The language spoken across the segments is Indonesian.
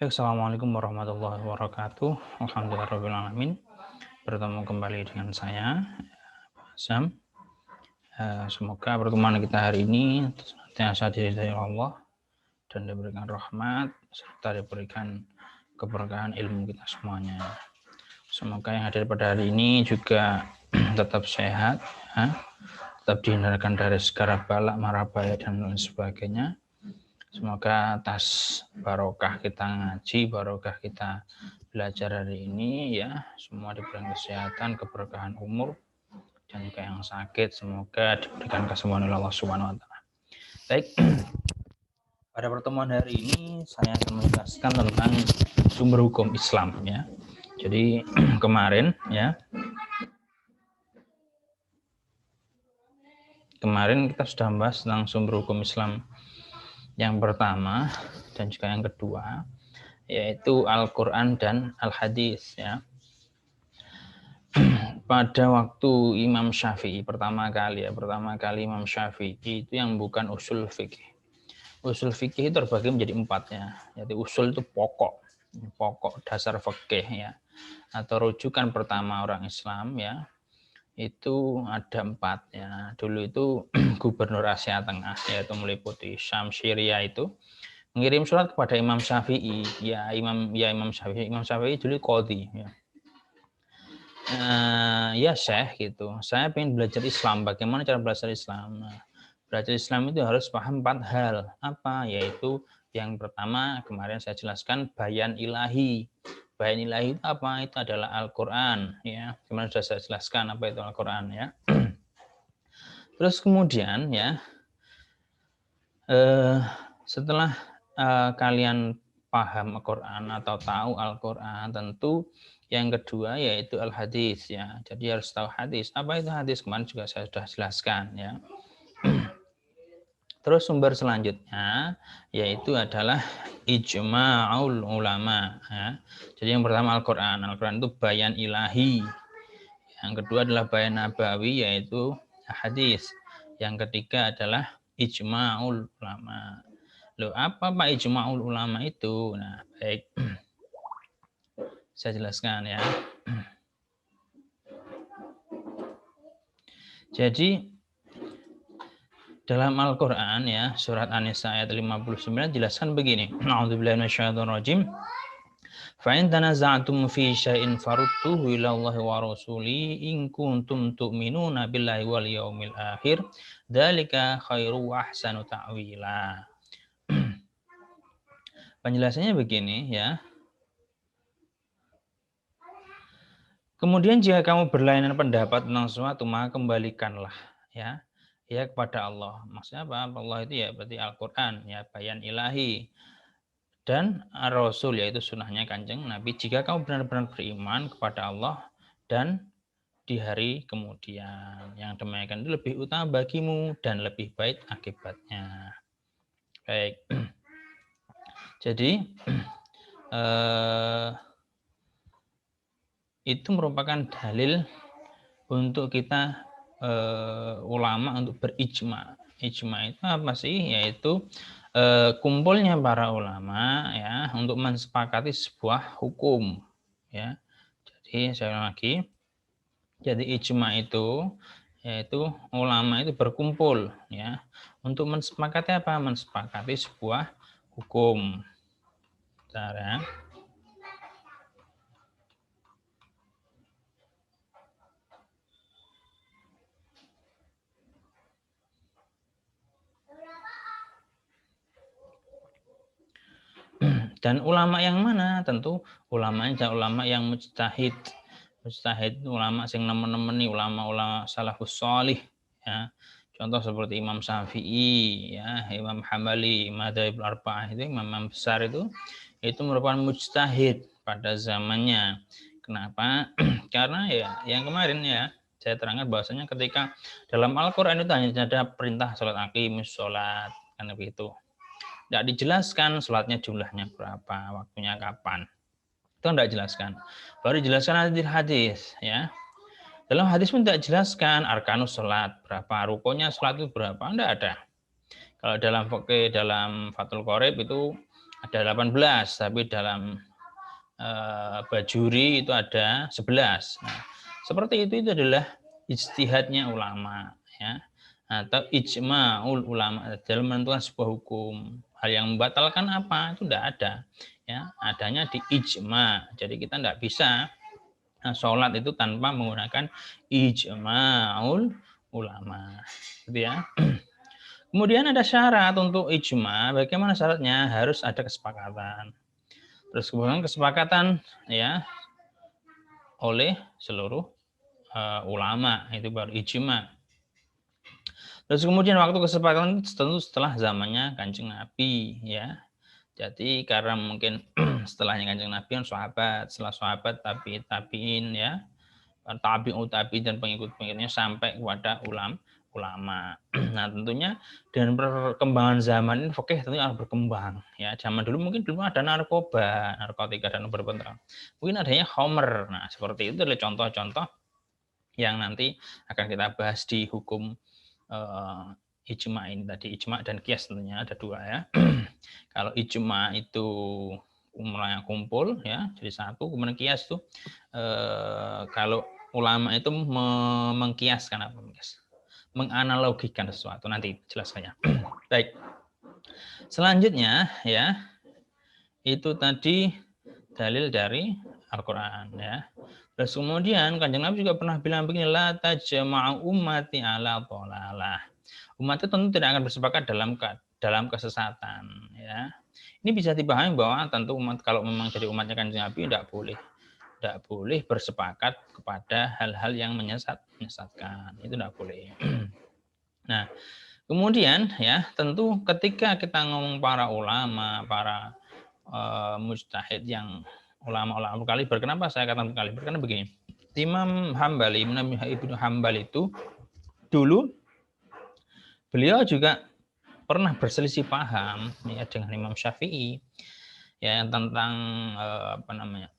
Assalamualaikum warahmatullahi wabarakatuh. Alhamdulillahirrahmanirrahim. Bertemu kembali dengan saya, Sam. Semoga pertemuan kita hari ini senantiasa diridhai Allah dan diberikan rahmat serta diberikan keberkahan ilmu kita semuanya. Semoga yang hadir pada hari ini juga tetap sehat, tetap dihindarkan dari segala balak, mara bahaya dan lain sebagainya. Semoga atas barokah kita ngaji, barokah kita belajar hari ini ya, semua diberikan kesehatan, keberkahan umur, dan juga yang sakit semoga diberikan kesembuhan oleh Allah Subhanahu wa taala. Baik. Pada pertemuan hari ini saya akan menjelaskan tentang sumber hukum Islam ya. Jadi kemarin kita sudah membahas tentang sumber hukum Islam yang pertama dan juga yang kedua, yaitu Al-Quran dan Al-Hadis ya. Pada waktu Imam Syafi'i pertama kali Imam Syafi'i itu yang bukan usul fikih. Usul fikih itu terbagi menjadi 4 ya. Jadi usul itu pokok dasar fikih ya. Atau rujukan pertama orang Islam ya. Itu ada 4 ya. Dulu itu Gubernur Asia Tengah yaitu meliputi Syam, Syria itu mengirim surat kepada Imam Syafi'i. Imam Syafi'i. Imam Syafi'i dulu qadhi ya. Ya Syekh gitu. Saya ingin belajar Islam. Bagaimana cara belajar Islam? Nah, belajar Islam itu harus paham 4 hal. Apa? Yaitu yang pertama kemarin saya jelaskan bayan ilahi. Bayan ilahi itu apa? Itu adalah Al-Quran. Ya, kemarin sudah saya jelaskan apa itu Al-Quran ya. Terus kemudian ya, setelah kalian paham Al-Quran atau tahu Al-Quran, tentu yang kedua yaitu Al-Hadis ya. Jadi harus tahu hadis. Apa itu hadis? Kemarin juga saya sudah jelaskan ya. Terus sumber selanjutnya yaitu adalah ijma'ul ulama ya. Jadi yang pertama Al-Quran. Al-Quran itu bayan ilahi. Yang kedua adalah bayan nabawi yaitu hadis. Yang ketiga adalah ijma'ul ulama. Loh, apa Pak ijma'ul ulama itu? Nah, baik. Saya jelaskan ya. Jadi dalam Al-Qur'an ya, surat An-Nisa ayat 59 jelaskan begini. A'udzubillahi minasyaitonirrajim. Fa in tanaza'tum fi syai'in farudduhu ila Allahi wa rasuli in kuntum tu'minuna billahi wal yaumil akhir. Dzalika khairu wa ahsanu ta'wila. Penjelasannya begini ya. Kemudian jika kamu berlainan pendapat tentang sesuatu, maka kembalikanlah ya kepada Allah. Maksudnya apa? Allah itu ya berarti Al-Qur'an ya, bayan ilahi dan Ar-Rasul yaitu sunnahnya Kanjeng Nabi. Jika kamu benar-benar beriman kepada Allah dan di hari kemudian, yang demikian itu lebih utama bagimu dan lebih baik akibatnya. Baik. Jadi itu merupakan dalil untuk kita ulama untuk berijma. Ijma itu apa sih? Yaitu kumpulnya para ulama ya untuk mensepakati sebuah hukum ya. Jadi saya ulang lagi. Jadi ijma itu yaitu ulama itu berkumpul ya untuk mensepakati apa? Mensepakati sebuah hukum. Bentar ya. Dan ulama yang mana? Tentu ulamanya ulama yang mujtahid. Mujtahid ulama sing nemen-nemeni ulama-ulama salafus sholih ya. Contoh seperti Imam Syafi'i ya, Imam Hambali, Madzhabul Arba'ah itu imam besar itu merupakan mujtahid pada zamannya. Kenapa? Karena ya yang kemarin ya saya terangkan bahwasanya ketika dalam Al-Qur'an itu hanya ada perintah salat aqimus salat kan begitu. Tidak dijelaskan sholatnya jumlahnya berapa, waktunya kapan. Itu tidak dijelaskan. Baru dijelaskan hadis ya. Dalam hadis pun tidak dijelaskan arkanus sholat berapa, rukunnya sholat itu berapa, tidak ada. Kalau dalam fikih dalam Fathul Qorib itu ada 18, tapi dalam Bajuri itu ada 11. Nah, seperti itu adalah ijtihadnya ulama, ya, atau ijma'ul ulama dalam menentukan sebuah hukum. Hal yang membatalkan apa itu tidak ada, ya, adanya di ijma. Jadi kita tidak bisa sholat itu tanpa menggunakan ijma'ul ulama, gitu ya. Kemudian ada syarat untuk ijma. Bagaimana syaratnya? Harus ada kesepakatan. Terus kemudian kesepakatan, ya, oleh seluruh ulama, itu baru ijma. Terus kemudian waktu kesepakatan tentu setelah zamannya Kanjeng Nabi, ya. Jadi karena mungkin setelahnya Kanjeng Nabi kan sahabat, setelah sahabat tabiin, ya, tabi'ut tabi'in dan pengikut-pengikutnya sampai kepada ulama. Nah, tentunya dengan perkembangan zaman ini fikih tentunya harus berkembang, ya. Zaman dulu mungkin belum ada narkotika dan obat-obatan. Mungkin adanya khamr. Nah, seperti itu adalah contoh-contoh yang nanti akan kita bahas di hukum ijma ini tadi. Ijma dan qiyas tentunya ada dua, ya. Kalau ijma itu umumnya kumpul, ya, jadi satu. Kemudian qiyas itu kalau ulama itu mengkiaskan apa? Menganalogikan sesuatu, nanti jelaskannya. Baik. Selanjutnya, ya, itu tadi dalil dari Al-Qur'an, ya. Terus kemudian Kanjeng Nabi juga pernah bilang begini, la tajma'u ummati ala dhalalah. Umat itu tentu tidak akan bersepakat dalam kesesatan, ya. Ini bisa dipahami bahwa tentu umat kalau memang jadi umatnya Kanjeng Nabi tidak boleh bersepakat kepada hal-hal yang menyesatkan. Itu tidak boleh. Nah, kemudian, ya, tentu ketika kita ngomong para ulama, para mujtahid yang ulama-ulama berkaliber. Kenapa saya katakan berkaliber? Karena begini, Imam Hambali, Ibnu Hambal itu dulu beliau juga pernah berselisih paham, ya, dengan Imam Syafi'i, ya, tentang apa namanya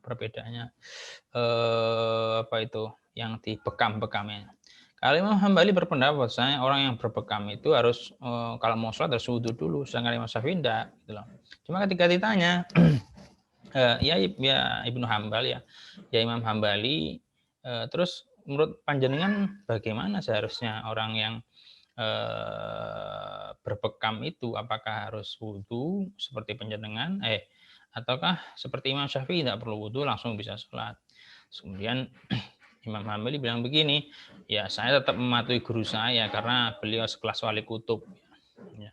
perbedaannya apa itu yang di bekam-bekamnya. Kalau Imam Hambali berpendapat bahwasanya orang yang berbekam itu harus kalau mau sholat harus wudu dulu, sedangkan Imam Syafi'i tidak, gitu loh. Cuma ketika ditanya ya Ibnu Hambal, ya Imam Hambali, terus menurut panjenengan bagaimana seharusnya orang yang berbekam itu, apakah harus wudu seperti panjenengan ataukah seperti Imam Syafi'i tidak perlu wudu langsung bisa sholat? Kemudian Imam Hambali bilang begini, ya saya tetap mematuhi guru saya karena beliau sekelas wali kutub, ya.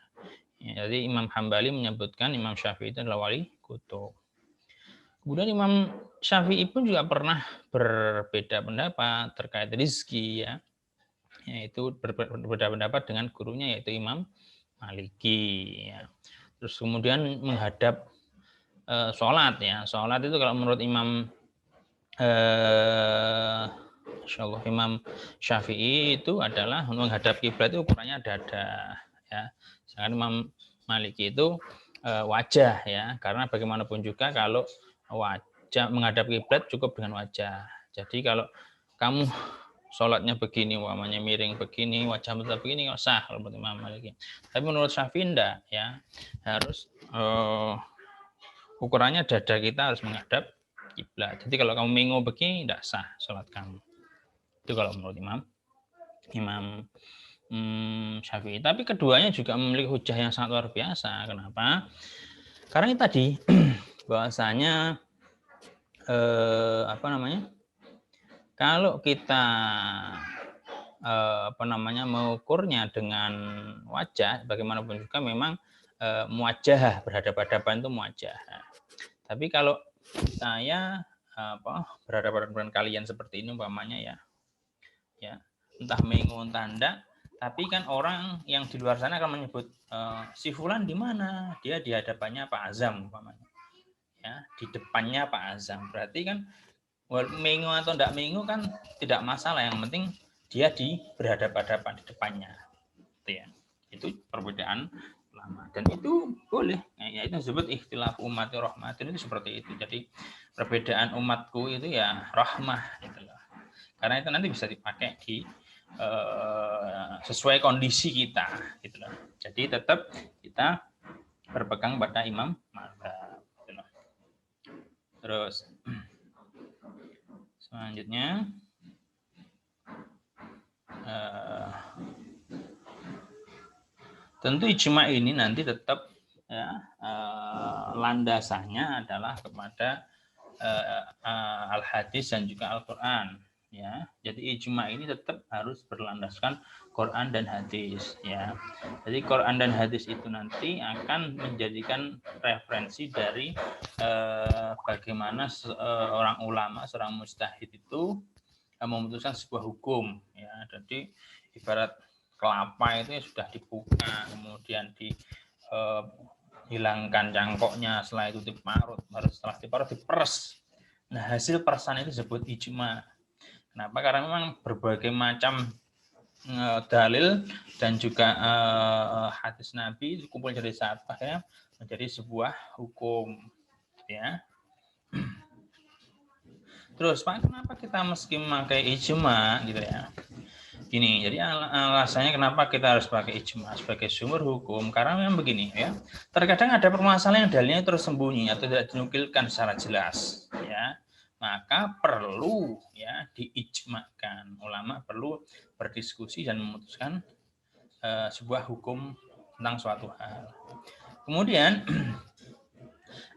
Jadi Imam Hambali menyebutkan Imam Syafi'i itu adalah wali kutub. Kemudian Imam Syafi'i pun juga pernah berbeda pendapat terkait rezeki, ya. Yaitu berbeda pendapat dengan gurunya yaitu Imam Maliki, ya. Terus kemudian menghadap sholat, ya. Sholat itu kalau menurut Imam Insyaallah Imam Syafi'i itu adalah menghadap kiblat itu ukurannya dada, ya. Sedangkan Imam Maliki itu wajah, ya. Karena bagaimanapun juga kalau wajah menghadap kiblat cukup dengan wajah. Jadi kalau kamu sholatnya begini, umpamanya miring begini, wajah tetap begini, nggak sah kalau menurut Imam Maliki. Tapi menurut Syafi'i enggak, ya. Harus ukurannya dada kita harus menghadap kiblat. Jadi kalau kamu mengo begini tidak sah sholat kamu. Itu kalau menurut Imam Syafi'i. Tapi keduanya juga memiliki hujah yang sangat luar biasa. Kenapa? Karena ini tadi bahwasanya apa namanya? Kalau kita apa namanya mengukurnya dengan wajah, bagaimanapun juga memang muwajjah, berhadapan-hadapan itu muwajjah. Tapi kalau saya berhadapan dengan kalian seperti ini umpamanya, ya entah mengo entah enggak, tapi kan orang yang di luar sana akan menyebut si fulan di mana, dia di hadapannya Pak Azam umpamanya, ya, di depannya Pak Azam. Berarti kan mengo atau enggak mengo kan tidak masalah, yang penting dia di berhadapan-hadapan di depannya, gitu ya. Itu perbedaan ulama dan itu boleh, ya, itu disebut ikhtilaf ummati rahmatin, itu seperti itu. Jadi perbedaan umatku itu ya rahmah, gitu loh. Karena itu nanti bisa dipakai di sesuai kondisi kita, gitu loh. Jadi tetap kita berpegang pada imam mazhab. Terus selanjutnya tentu ijma ini nanti tetap ya, landasannya adalah kepada al-hadis dan juga Al-Qur'an ya. Jadi ijma ini tetap harus berlandaskan Quran dan hadis ya. Jadi Quran dan hadis itu nanti akan menjadikan referensi dari bagaimana seorang ulama, seorang mujtahid itu memutuskan sebuah hukum ya. Jadi ibarat kelapa itu sudah dibuka, kemudian dihilangkan cangkoknya, setelah itu diparut, baru setelah diparut diperes. Nah, hasil peresan itu disebut ijma. Kenapa? Karena memang berbagai macam dalil dan juga hadis Nabi dikumpul jadi satu, akhirnya menjadi sebuah hukum ya. Terus Pak, kenapa kita mesti memakai ijma gitu ya? Gini, jadi alasannya kenapa kita harus pakai ijma sebagai sumber hukum, karena memang begini ya. Terkadang ada permasalahan yang dalilnya tersembunyi atau tidak dinukilkan secara jelas ya. Maka perlu ya diijmakan. Ulama perlu berdiskusi dan memutuskan sebuah hukum tentang suatu hal. Kemudian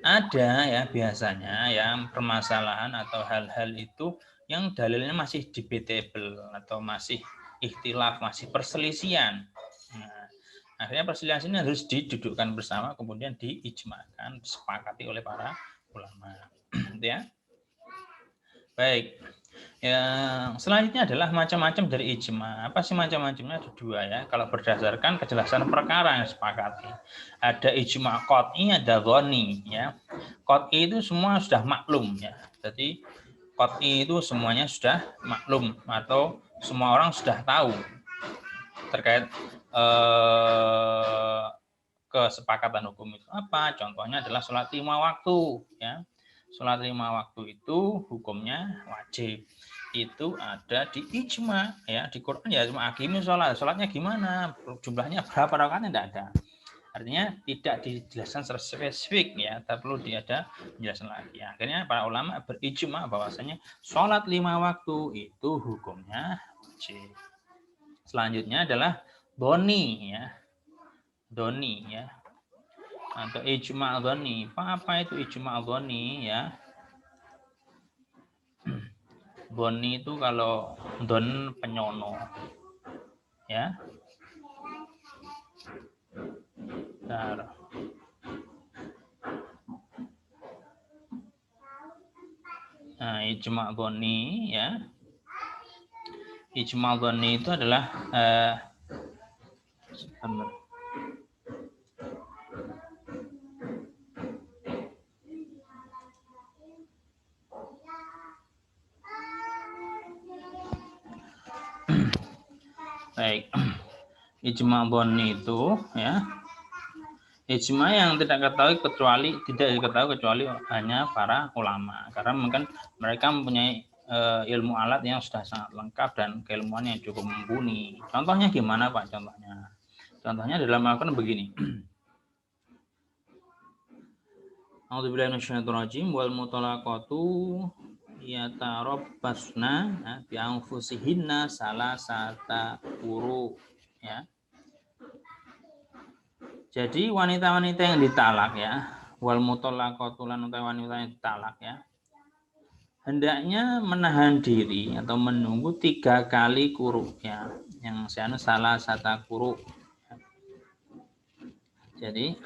ada ya biasanya yang permasalahan atau hal-hal itu yang dalilnya masih debatable atau masih ikhtilaf, masih perselisihan. Nah, akhirnya perselisihan ini harus didudukkan bersama, kemudian diijmakan, disepakati oleh para ulama. Ya. Baik. Yang selanjutnya adalah macam-macam dari ijma. Apa sih macam-macamnya? Ada dua ya. Kalau berdasarkan kejelasan perkara yang disepakati. Ada ijma qot'i, ada dhoni ya. Qot'i itu semua sudah maklum ya. Jadi qot'i itu semuanya sudah maklum atau semua orang sudah tahu terkait kesepakatan hukum itu apa. Contohnya adalah sholat 5 waktu ya. Sholat 5 waktu itu hukumnya wajib. Itu ada di ijma ya, di Quran ya cuma aqimis sholat. Sholatnya gimana? Jumlahnya berapa rakaatnya tidak ada. Artinya tidak dijelaskan secara spesifik ya, tak perlu ada penjelasan lagi. Akhirnya para ulama berijma bahwasanya sholat 5 waktu itu hukumnya wajib. Selanjutnya adalah doni ya. Doni ya. Atau ijma dhoni. Apa itu ijma dhoni ya? Dhoni itu kalau don penyono. Ya. Bentar. Nah, ijma dhoni ya. Ijma dhoni itu adalah baik. Ijma dhoni itu ya. Ijma yang tidak diketahui kecuali hanya para ulama, karena mungkin mereka mempunyai ilmu alat yang sudah sangat lengkap dan keilmuan yang cukup mumpuni. Contohnya gimana Pak? Contohnya dalam melakukan begini. A'udzubillahi minasyaitonirrajim wal mutalaqatu yatarabbasna bi anfusihinna salasata quru ya. Jadi wanita-wanita yang ditalak ya, wal mutalaqatu lan wanita yang ditalak ya, hendaknya menahan diri atau menunggu 3 kali quru ya, yang seanu salah satu quru. Jadi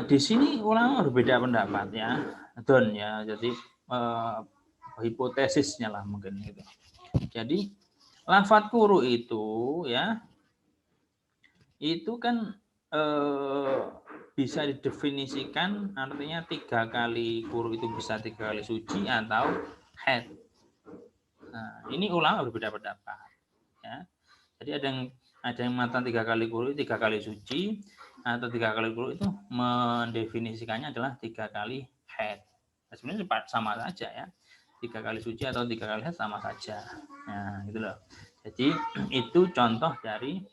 di sini ulama berbeda pendapat ya, don ya. Jadi hipotesisnya lah mungkin gitu. Jadi lafadz quru itu ya, itu kan bisa didefinisikan artinya 3 kali quru itu bisa 3 kali suci atau haid. Nah, ini ulama berbeda pendapat ya. Jadi ada yang mengatakan 3 kali quru 3 kali suci, atau 3 kali quru itu mendefinisikannya adalah 3 kali haid. Nah, sebenarnya sama saja ya. 3 kali suci atau 3 kali haid sama saja. Nah, gitu loh. Jadi itu contoh dari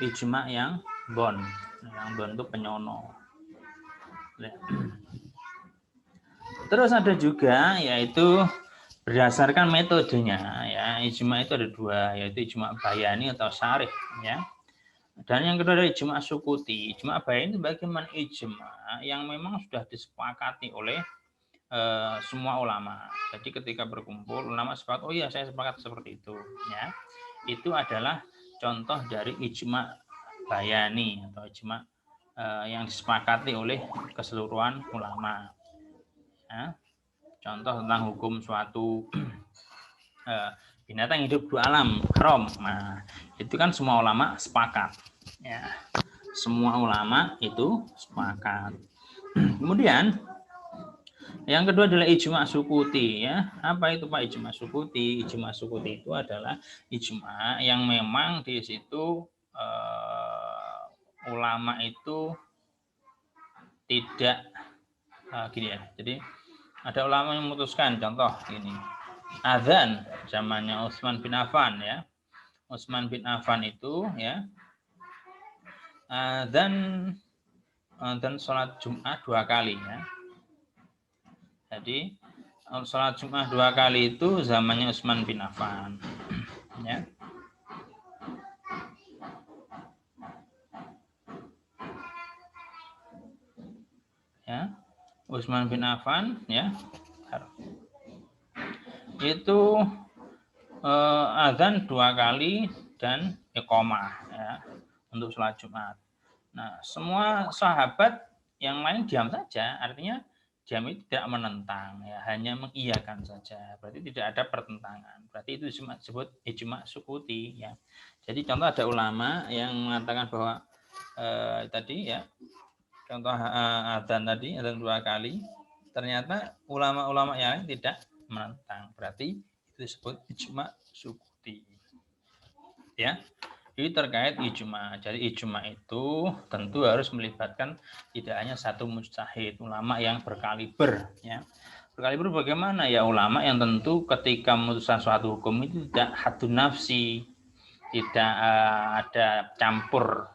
ijma yang bon itu penyono. Terus ada juga yaitu berdasarkan metodenya ya, ijma itu ada dua, yaitu ijma bayani atau syarih ya. Dan yang kedua adalah ijma sukuti. Ijma bayani itu bagaimana ijma yang memang sudah disepakati oleh semua ulama. Jadi ketika berkumpul ulama sepakat, oh iya saya sepakat seperti itu ya. Itu adalah contoh dari ijma bayani atau ijma yang disepakati oleh keseluruhan ulama. Ya. Contoh tentang hukum suatu binatang hidup dua alam haram. Nah, itu kan semua ulama sepakat. Ya, semua ulama itu sepakat. Kemudian yang kedua adalah ijma sukuti ya. Apa itu Pak ijma sukuti? Ijma sukuti itu adalah ijma yang memang di situ ulama itu tidak gini ya. Jadi ada ulama yang memutuskan, contoh ini azan zamannya Utsman bin Affan ya. Utsman bin Affan itu ya azan sholat Jumat 2 kali ya. Jadi sholat Jumat 2 kali itu zamannya Utsman bin Affan ya. Ya, Utsman bin Affan ya. Itu azan 2 kali dan iqamah ya untuk sholat Jumat. Nah, semua sahabat yang lain diam saja, artinya diam itu tidak menentang ya, hanya mengiyakan saja. Berarti tidak ada pertentangan. Berarti itu disebut ijma sukuti ya. Jadi contoh ada ulama yang mengatakan bahwa tadi ya contoh adzan tadi adzan 2 kali, ternyata ulama-ulama yang lain tidak menentang. Berarti itu disebut ijma sukuti. Ya. Ini terkait ijma. Jadi ijma itu tentu harus melibatkan tidak hanya satu mujtahid, ulama yang berkaliber ya. Berkaliber bagaimana ya, ulama yang tentu ketika memutuskan suatu hukum itu tidak hadun nafsi, tidak ada campur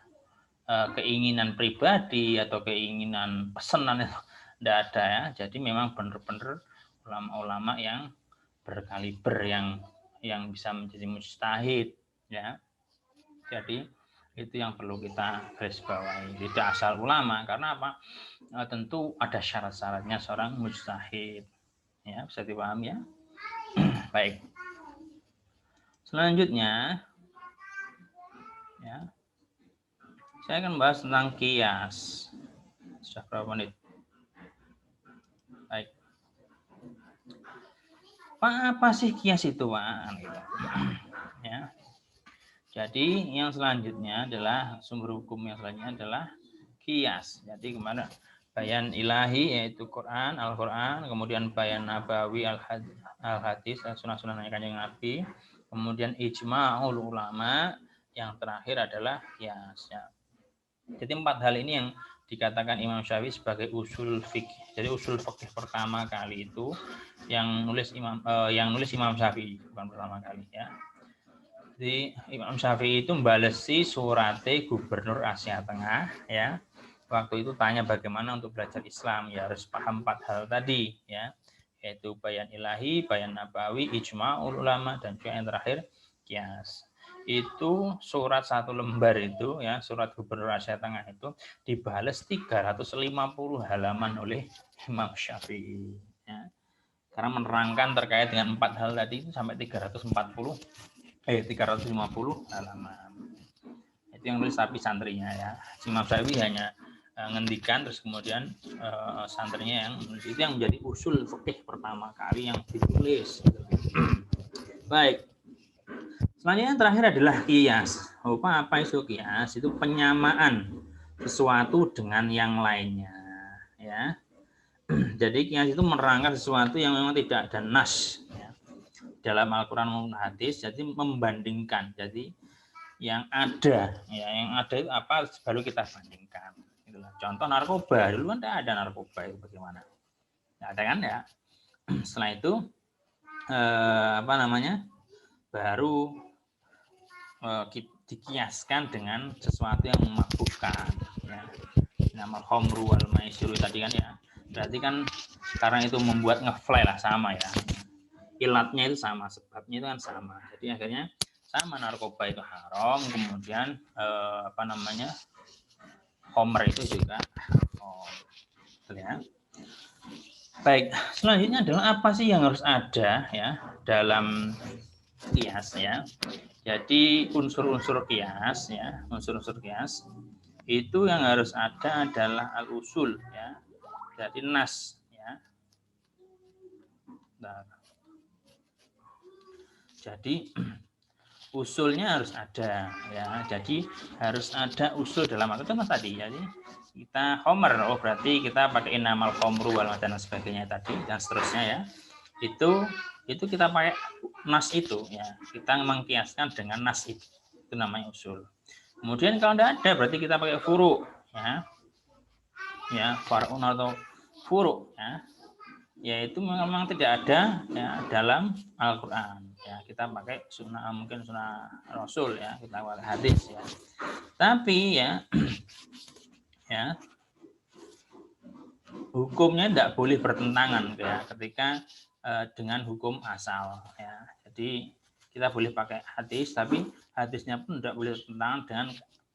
keinginan pribadi atau keinginan pesanan, itu tidak ada ya. Jadi memang benar-benar ulama-ulama yang berkaliber yang bisa menjadi mujtahid ya. Jadi itu yang perlu kita garis bawahi, tidak asal ulama, karena apa? Tentu ada syarat-syaratnya seorang mujtahid. Ya, bisa dipahami ya. Baik. Selanjutnya ya. Saya akan bahas tentang kias. Sudah berapa menit? Baik. Pak, apa sih kias itu, Pak? Ya. Jadi yang selanjutnya adalah sumber hukum yang selanjutnya adalah kias. Jadi kemana? Bayan ilahi yaitu Quran, Al-Quran, kemudian bayan nabawi, al-hadis, sunnah-sunnah Kanjeng Nabi, kemudian ijma'ul ulama, yang terakhir adalah kias. Ya. Jadi 4 hal ini yang dikatakan Imam Syafi'i sebagai usul fikih. Jadi usul fikih pertama kali itu yang nulis Imam Syafi'i, bukan pertama kali ya. Jadi Imam Syafi'i itu membalesi surate Gubernur Asia Tengah ya. Waktu itu tanya bagaimana untuk belajar Islam, ya harus paham 4 hal tadi ya, yaitu bayan ilahi, bayan nabawi, ijma'ul ulama, dan juga yang terakhir kias. Itu surat 1 lembar itu ya, surat Gubernur Asia Tengah itu dibales 350 halaman oleh Imam Syafi'i ya. Karena menerangkan terkait dengan 4 hal tadi itu sampai 350 halaman. Itu yang nulis tapi santrinya ya. Imam Syafi'i hanya ngendikan, terus kemudian santrinya yang menulis. Itu yang menjadi usul fikih pertama kali yang ditulis. Baik. Selanjutnya yang terakhir adalah kias. Apa itu kias? Itu penyamaan sesuatu dengan yang lainnya ya. Jadi kias itu menerangkan sesuatu yang memang tidak ada nas ya, dalam Al-Quran maupun hadis. Jadi membandingkan. Jadi yang ada ya, yang ada itu apa baru kita bandingkan. Itulah. Contoh narkoba, dulu kan tidak ada narkoba, itu bagaimana? Tidak ada kan ya. Setelah itu baru dikiaskan dengan sesuatu yang memabukkan, ya. Nama khamru wal maisiru tadi kan ya. Berarti kan sekarang itu membuat ngefly lah, sama ya. Ilatnya itu sama, sebabnya itu kan sama. Jadi akhirnya sama, narkoba itu haram, kemudian khamr itu juga haram. Ya. Baik, selanjutnya adalah apa sih yang harus ada ya dalam kias ya. Jadi unsur-unsur kias ya, unsur-unsur kias itu yang harus ada adalah al-usul ya. Jadi nas ya. Nah, jadi usulnya harus ada ya. Jadi harus ada usul dalam arti contoh tadi. Jadi kita homer, berarti kita pakai inamal khomru wal dan sebagainya tadi dan seterusnya ya. Itu kita pakai nas itu ya. Kita mengkiaskan dengan nas itu namanya usul. Kemudian kalau tidak ada berarti kita pakai furu ya. Ya, far'un atau furu ya. Yaitu memang tidak ada ya dalam Al-Qur'an. Ya, kita pakai sunnah, mungkin sunnah Rasul ya, kita pakai hadis ya. Tapi ya ya hukumnya tidak boleh bertentangan ya ketika dengan hukum asal ya. Jadi kita boleh pakai hadis, tapi hadisnya pun tidak boleh bertentangan dengan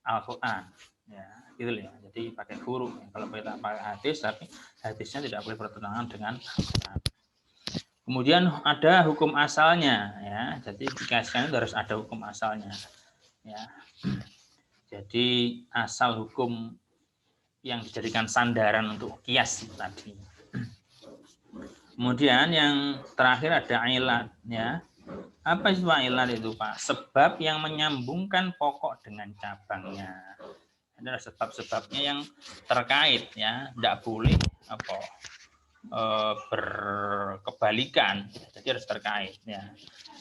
Al-Qur'an ya, gitu ya. Jadi pakai furu ya. Kalau kita pakai hadis tapi hadisnya tidak boleh bertentangan dengan Al-Qur'an. Kemudian ada hukum asalnya ya. Jadi dikasihkan itu harus ada hukum asalnya ya. Jadi asal hukum yang dijadikan sandaran untuk kias tadi. Kemudian yang terakhir ada ilat ya. Apa itu ilat itu Pak? Sebab yang menyambungkan pokok dengan cabangnya. Adalah sebab-sebabnya yang terkait ya. Tidak boleh berkebalikan, jadi harus terkait ya,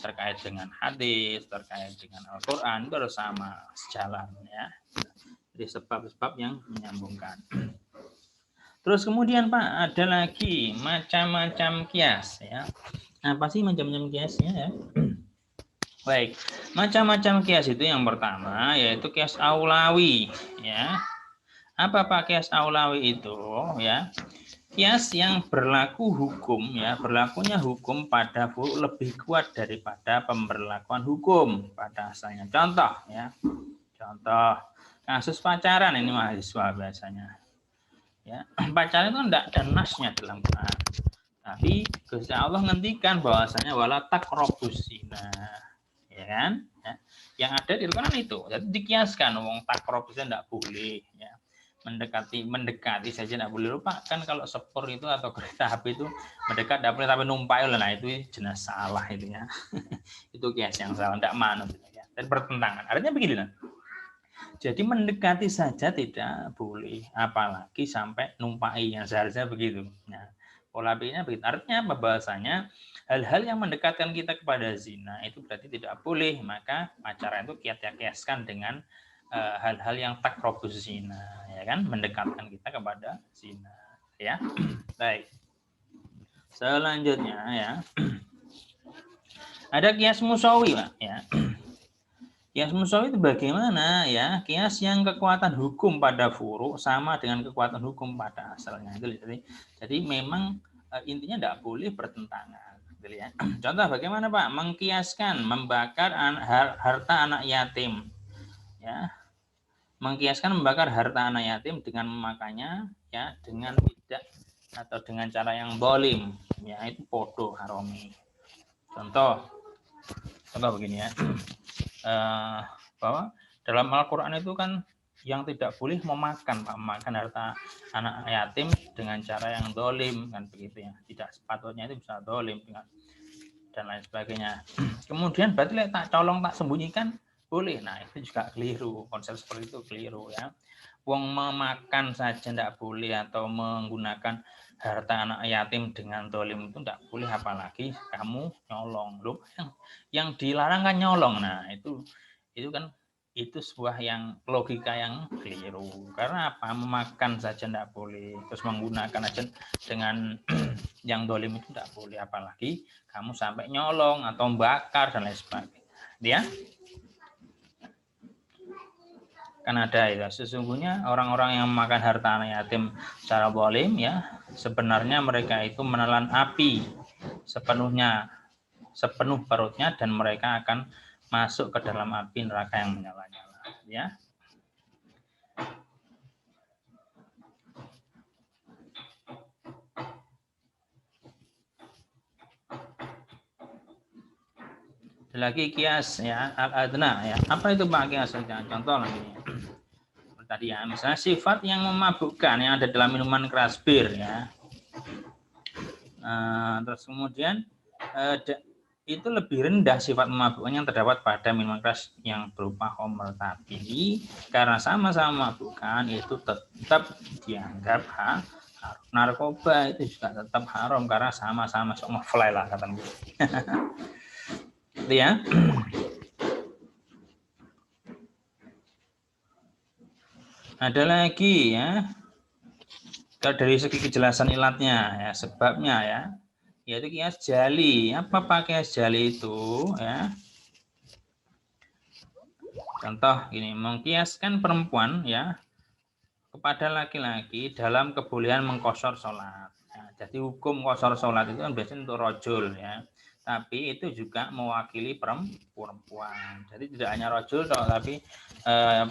terkait dengan hadis, terkait dengan Al-Qur'an, itu harus sama, sejalan ya. Jadi sebab-sebab yang menyambungkan. Terus kemudian Pak ada lagi macam-macam kias ya. Apa sih macam-macam kiasnya ya? Baik, macam-macam kias itu yang pertama yaitu kias aulawi ya. Apa Pak kias aulawi itu ya? Kias yang berlaku hukum ya, berlakunya hukum pada furu lebih kuat daripada pemberlakuan hukum pada asalnya. Contoh ya. Contoh kasus pacaran ini mahasiswa biasanya. Ya, pacaran itu tidak ada nasnya dalam Quran. Tapi Gusti Allah ngendikan bahwasanya wala taqrabus zina. Ya kan? Ya. Yang ada di Quran itu. Jadi dikiaskan wong taqrabus tidak boleh ya. Mendekati saja tidak boleh. Lupa kan kalau sepur itu atau kereta api itu mendekat tidak boleh, tapi numpai lah, itu jelas salah itu ya. Itu kias yang salah, tidak manut ya. Dan bertentangan. Artinya begini lah. Jadi mendekati saja tidak boleh, apalagi sampai numpai, yang seharusnya begitu. Nah, pola pikirnya begitu. Artinya apa bahasanya? Hal-hal yang mendekatkan kita kepada zina itu berarti tidak boleh. Maka pacaran itu kita kiaskan dengan hal-hal yang takrobus zina, ya kan, mendekatkan kita kepada zina, ya. Baik. Selanjutnya ya, ada kias musawi, Pak, ya. Kias musawi itu bagaimana ya? Kias yang kekuatan hukum pada furu sama dengan kekuatan hukum pada asalnya. Jadi memang intinya tidak boleh bertentangan, gitu ya. Contoh bagaimana Pak? Mengkiaskan membakar harta anak yatim, ya. Mengkiaskan membakar harta anak yatim dengan memakannya ya dengan tidak atau dengan cara yang dolim ya, itu podo haromi. Contoh begini ya, bahwa dalam Al-Quran itu kan yang tidak boleh memakan harta anak yatim dengan cara yang dolim kan, begitu ya, tidak sepatutnya itu bisa dolim dengan dan lain sebagainya. Kemudian berarti tak colong tak sembunyikan boleh. Nah, itu juga keliru. Konsep seperti itu keliru ya. Wong memakan saja tidak boleh atau menggunakan harta anak yatim dengan dolim itu tidak boleh, apalagi kamu nyolong. Loh, yang dilarang kan nyolong. Nah, itu kan itu sebuah yang logika yang keliru. Karena apa? Memakan saja tidak boleh, terus menggunakan aja dengan yang dolim itu tidak boleh, apalagi kamu sampai nyolong atau bakar dan lain sebagainya. Ya. Kan ada ya, sesungguhnya orang-orang yang memakan harta anak yatim secara zalim ya, sebenarnya mereka itu menelan api sepenuh perutnya, dan mereka akan masuk ke dalam api neraka yang menyala-nyala ya. Lagi kias ya, al-adna ya. Apa itu Pak kias? Contoh lagi. Tadi ya, misalnya sifat yang memabukkan yang ada dalam minuman keras bir ya. Terus kemudian itu lebih rendah sifat memabukkan yang terdapat pada minuman keras yang berupa khamr, tapi karena sama-sama memabukkan itu tetap dianggap haram. Narkoba itu juga tetap haram karena sama-sama sok ngefly lah katanya. Itu ya. Ada lagi ya. Kalau dari segi kejelasan ilatnya ya, sebabnya ya, yaitu kias jali. Apa pakai kias jali itu ya? Contoh gini, mengkiaskan perempuan ya kepada laki-laki dalam kebolehan mengkosor sholat. Nah, jadi hukum kosor sholat itu kan biasanya untuk rojul ya, tapi itu juga mewakili perempuan. Jadi tidak hanya rojul, tapi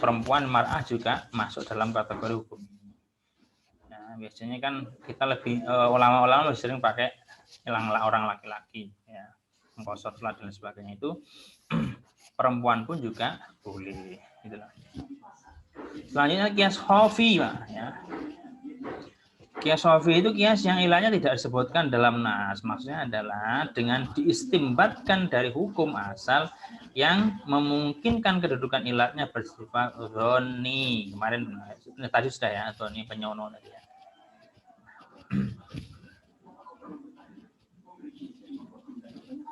perempuan mar'ah juga masuk dalam kategori hukum. Nah, biasanya kan kita lebih ulama-ulama lebih sering pakai orang laki-laki ya, mengkosor sholat dan sebagainya itu. Perempuan pun juga boleh gitu loh. Selanjutnya kias khofi ya. Kias khofi itu kias yang ilahnya tidak disebutkan dalam nas. Maksudnya adalah dengan diistimbatkan dari hukum asal yang memungkinkan kedudukan ilatnya bersifat zoni. Kemarin tadi sudah ya, zoni penyono tadi ya.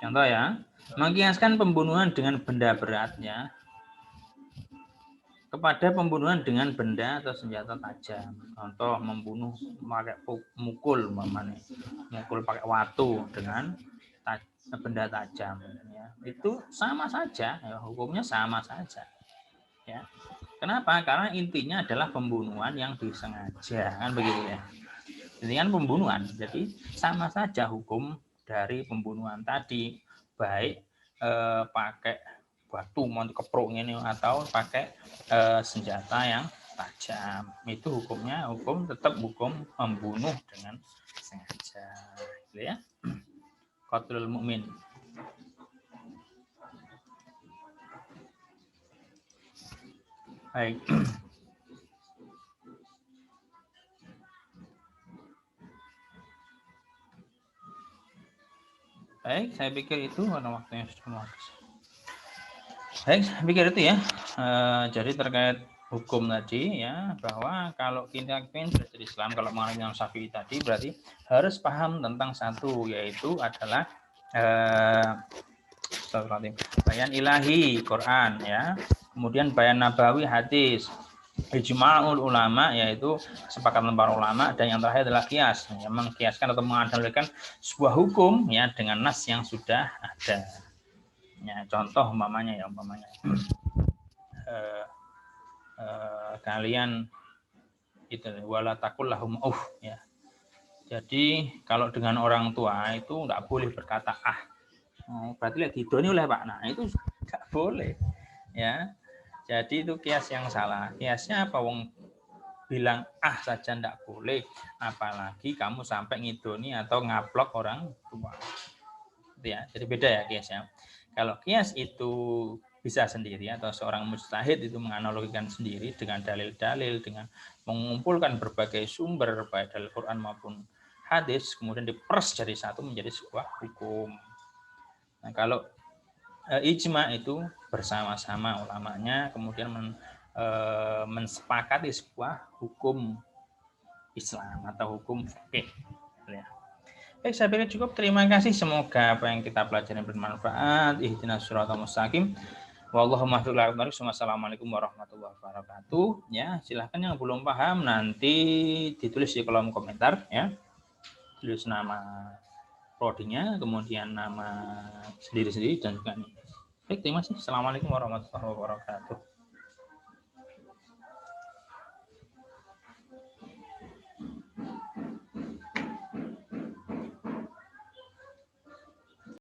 Contoh ya, mengkiaskan pembunuhan dengan benda beratnya kepada pembunuhan dengan benda atau senjata tajam. Contoh membunuh pakai mukul, mukul pakai watu dengan benda tajam. Ya. Itu sama saja, ya, hukumnya sama saja. Ya. Kenapa? Karena intinya adalah pembunuhan yang disengaja, kan begitu ya. Ini kan pembunuhan, jadi sama saja hukum dari pembunuhan tadi, baik pakai batu mau dikepruk ini atau pakai senjata yang tajam, itu hukumnya tetap hukum membunuh dengan sengaja, gitu ya. Qatlul mukmin. Baik. Baik, saya pikir itu karena waktunya sudah habis. Baik, saya pikir itu ya. Jadi terkait hukum tadi ya, bahwa kalau kita ingin belajar Islam, kalau mengenai Imam Syafi'i tadi berarti harus paham tentang satu, yaitu adalah bayan ilahi Quran ya, kemudian bayan nabawi hadis, ijma'ul ulama yaitu kesepakatan para ulama, dan yang terakhir adalah kias, yang mengkiaskan atau menganalogikan sebuah hukum ya dengan nas yang sudah ada. Ya, contoh umpamanya kalian itu wala taqul lahum ya. Jadi kalau dengan orang tua itu enggak boleh berkata berarti lihat didoni oleh Pak. Nah, itu enggak boleh. Ya. Jadi itu kias yang salah. Kiasnya apa, wong bilang saja enggak boleh, apalagi kamu sampai ngidoni atau ngaplok orang tua. Ya, jadi beda ya kiasnya. Kalau kias itu bisa sendiri atau seorang mujtahid itu menganalogikan sendiri dengan dalil-dalil, dengan mengumpulkan berbagai sumber baik dari Quran maupun hadis, kemudian diperas jadi satu menjadi sebuah hukum. Nah, kalau ijma itu bersama-sama ulamanya kemudian mensepakati sebuah hukum Islam atau hukum fikih. Ya. Baik, saya pikir cukup. Terima kasih. Semoga apa yang kita pelajari bermanfaat. Ihdinas siratal mustaqim. Wallahumma Wassalamualaikum warahmatullahi wabarakatuh. Ya, silahkan yang belum paham nanti ditulis di kolom komentar ya. Tulis nama prodinya, kemudian nama sendiri-sendiri dan juga ini. Baik, terima kasih. Assalamualaikum warahmatullahi wabarakatuh.